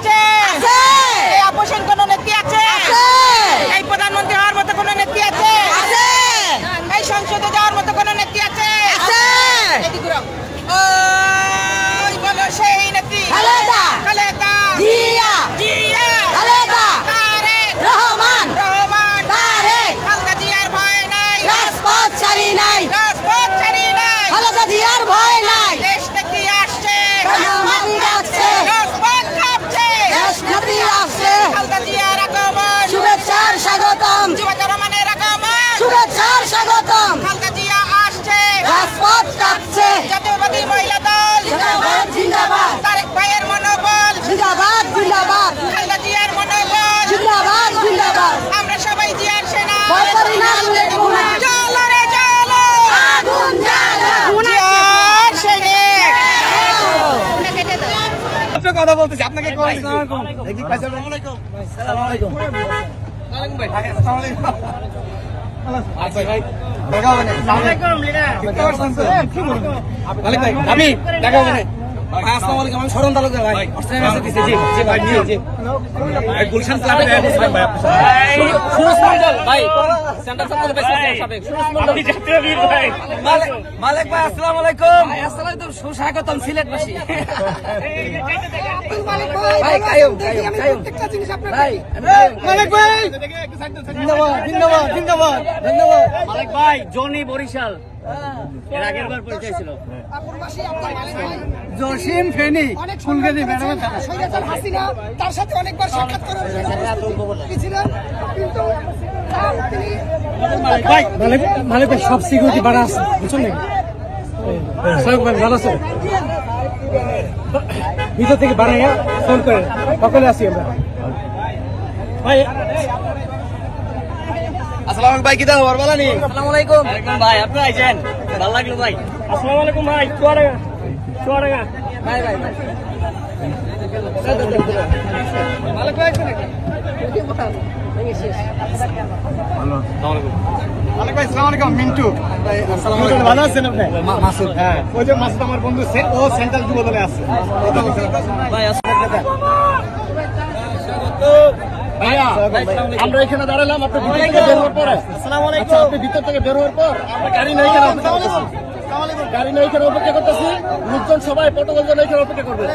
আছে? এই অপোজিশন কোন নেত্রী আছে? এই প্রধানমন্ত্রী হওয়ার মতো কোন নেত্রী আছে? এই সংসদে যাওয়ার মতো কোন নেত্রী আছে? ওই বলো সেই নেত্রী খালেদা জিয়া তারেক রহমান খালেদা জিয়ার ভয় নাই, রাজপথ ছাড়ি নাই, খালেদা জিয়ার ভয় নাই। দেশ নেত্রী আসছে, রাজপথ কাঁপছে, খালেদা জিয়ার আগমন, শুভেচ্ছার স্বাগতম, জিয়াউর রহমানের আগমন, শুভেচ্ছার স্বাগতম। খালেদা জিয়া আসছে, রাজপথ কাঁপছে, জাতীয়বাদী মহিলা দল জিন্দাবাদ জিন্দাবাদ, তারেক ভাইয়ের মনোবল জিন্দাবাদ জিন্দাবাদ, খালেদা জিয়ার মনোবল জিন্দাবাদ জিন্দাবাদ। আমরা সবাই জিয়ার সেনা, ভয় করি না, চলো রে চলো, আগুন জ্বালো, জিয়ার সৈনিক। আপনি কথা বলতেছি, আপনাকে কল আসসালামু আলাইকুম। আসসালামু আলাইকুম। আসসালামু আলাইকুম। ওয়ালাইকুম ভাই। আসসালামু আলাইকুম। আচ্ছা ভাই দেখা হবে না। আসসালামু আলাইকুম লিডার। কি করছেন স্যার? মালিক ভাই আমি দেখা হবে না। ভাই আসসালামু আলাইকুম, আমি শরণ তালুকদার ভাই। অস্ট্রেলিয়া মেসেজ দিছি। জি ভাই জি। ভাই গুলশান ক্লাবে আসবেন ভাই আপনি। সুরজ মন্ডল ভাই সেন্টার সার্কেল প্রেসিডেন্ট সাবেক সুরজ মন্ডল জাতীয় বীর ভাই। মালিক ভাই আসসালামু আলাইকুম। ভাই আসসালামু আলাইকুম, সুস্বাগতম সিলেটবাসী। ভাই কায়ুম প্রত্যেকটা জিনিস আপনার ভাই। মালিক ভাই ধন্যবাদ ধন্যবাদ ধন্যবাদ ধন্যবাদ। মালিক ভাই জনি বরিশাল এর আগের বার পরিচয় ছিল। জসিম ফেনী ফুলগাজী ম্যাডামের সৈয়দ হাসিনা, তার সাথে অনেকবার সাক্ষাৎ করার কিন্তু ভাই মালিক ভাই সব সিকিউরিটি বাড়া আছে বুঝছেন নাকি? সব ভালো আছে, ভিতর থেকে বাড়াইয়া ফোন করে সকলে আসি আমরা ভাই। আসসালামু আলাইকুম ভাই, কি দাও বলা নি? আসসালামু আলাইকুম ভাই, আপনি আইছেন ভালো লাগলো ভাই। আসসালামু আলাইকুম ভাই, চুয়াডাঙ্গা ভাই ভাই ভাই ভালো করে আছেন নাকি? মালিক ভাই আসসালামু আলাইকুম। মিন্টু ভাই আসসালামু আলাইকুম, ভালো আছেন আপনি? মাসুদ, হ্যাঁ ওই যে মাসুদ আমার বন্ধু, ও সেন্ট্রাল যুব দলে আছে ভাই। ভাইয়া আমরা এখানে দাঁড়ালাম, আপনি ভিতর থেকে বের হওয়ার পরে আপনি ভিতর থেকে বের হওয়ার পর গাড়ি নেই এখানে অপেক্ষা করতেছি, লোকজন সবাই প্রটোকল জন এখানে অপেক্ষা করবে।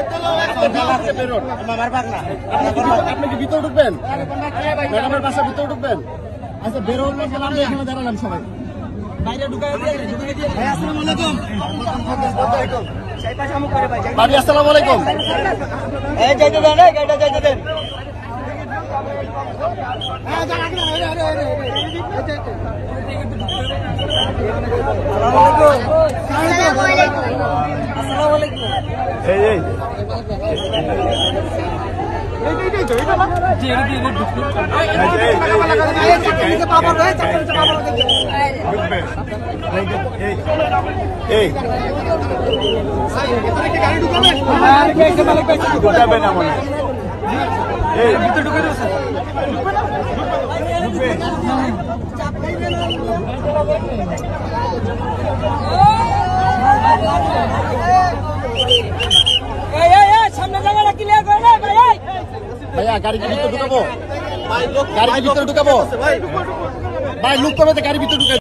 আপনি কি ভিতরে ঢুকবেন? ম্যাডামের বাসা ভিতরে ঢুকবেন? আচ্ছা বের হওয়ার পর আমরা এখানে দাঁড়ালাম সবাই। আসসালামু আলাইকুম। যাইতে দেন, গাড়িটা যাইতে দেন। সামনে জায়গাটা ক্লিয়ার করে না ভাই। ভাইয়া গাড়ি ভিতরে ঢুকাবো, গাড়ি ভিতরে ঢুকাবো ভাই, লুক করবে গাড়ি ভিতরে ঢুকাই।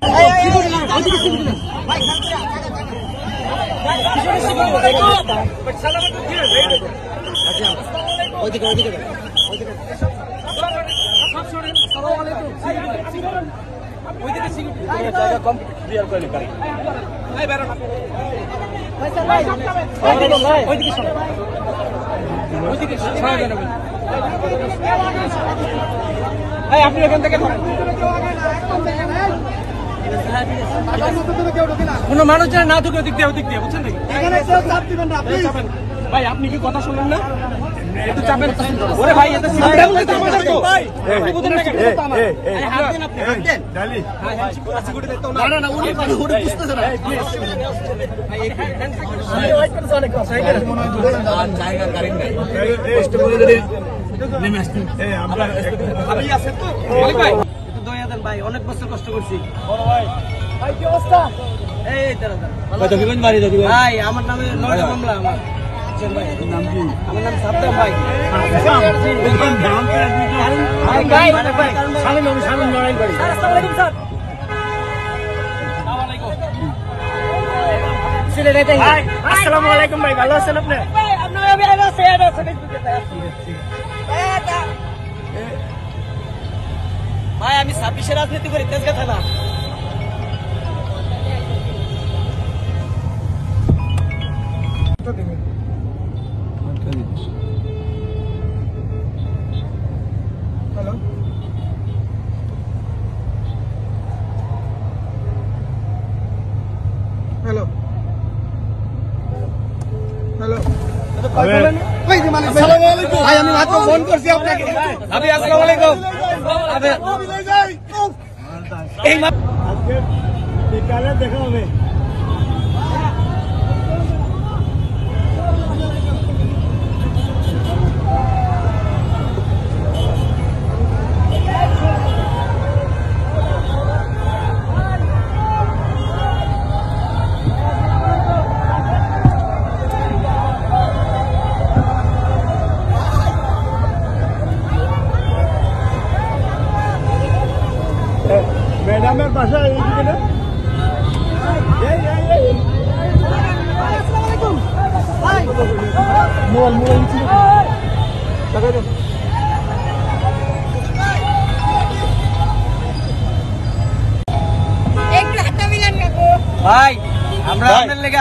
ওইদিকে ওইদিকে আপনি এখান থেকে কোনো মানুষ যেন না ঢুকে ওদিক দিয়ে বুঝছেন নাকি? ভাই আপনি কি কথা শুনলেন না? একটু চাপেন ওরে ভাই, এত ভাই অনেক বছর কষ্ট করছি ভাই। কি অবস্থা? ভাই আমার নামে 9টা মামলা, আমার নাম কি? আমার নাম সাদ্দাম ভাই। আসসালামু আলাইকুম ভাই, ভালো আছেন আপনি? ভাই আমি 26-এ রাজনীতি করি, তেজগাঁ থানা। Hello, hello, hello. ওই যে মালিক ভাই। ভাই আমি মাত্র ফোন করছি আপনাকে। ভাবি আসসালামু আলাইকুম। এই আজকে বিকালে দেখা হবে। ম্যাডামের বাসা এইদিকে না? মোবাইল মোবাইল ছিল লাগাই দাও। একটু হাতটা মিলান কাকু। ভাই আমরা আপনার লেগে